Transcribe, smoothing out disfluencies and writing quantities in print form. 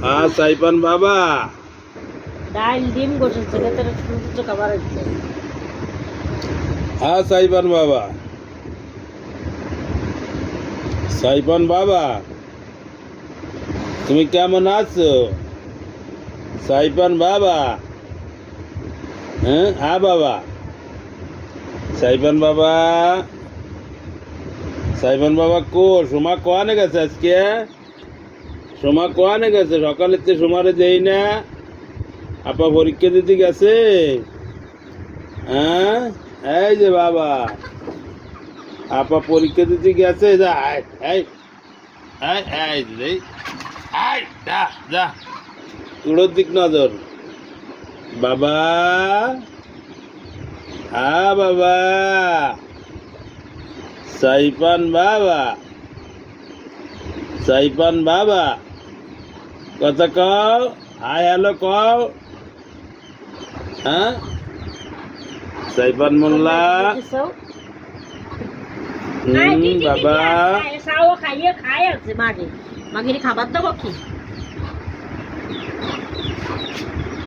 হ্যাঁ সাইপান বাবা। ডাল ডিম গোছেছে ভেতরে সূর্য খাবার হচ্ছে। হ্যাঁ সাইপান বাবা। সাইপান বাবা তুমি কেমন আছো? সাইপান বাবা। হ্যাঁ বাবা। সাইপান বাবা। সাইপান বাবা সোমা কোয়ানে গেছে আজকে? সোমা কোয়ানে গেছে? সকালের তো সোমারে দেই না। আপা পরীক্ষা দিতে গেছে। হ্যাঁ এই যে বাবা, আপা পরীক্ষা দিতে গেছে। যা যা যা তুড়োর দিক নজর। বাবা বাবা। সাইপান বাবা। সাইপান বাবা কথা কও, হাই হ্যালো কও। হ্যাঁ সাইপান মোল্লা। বাবা খাইয়ে খাই আছে মাগে মাগের খাবার দেবো কি?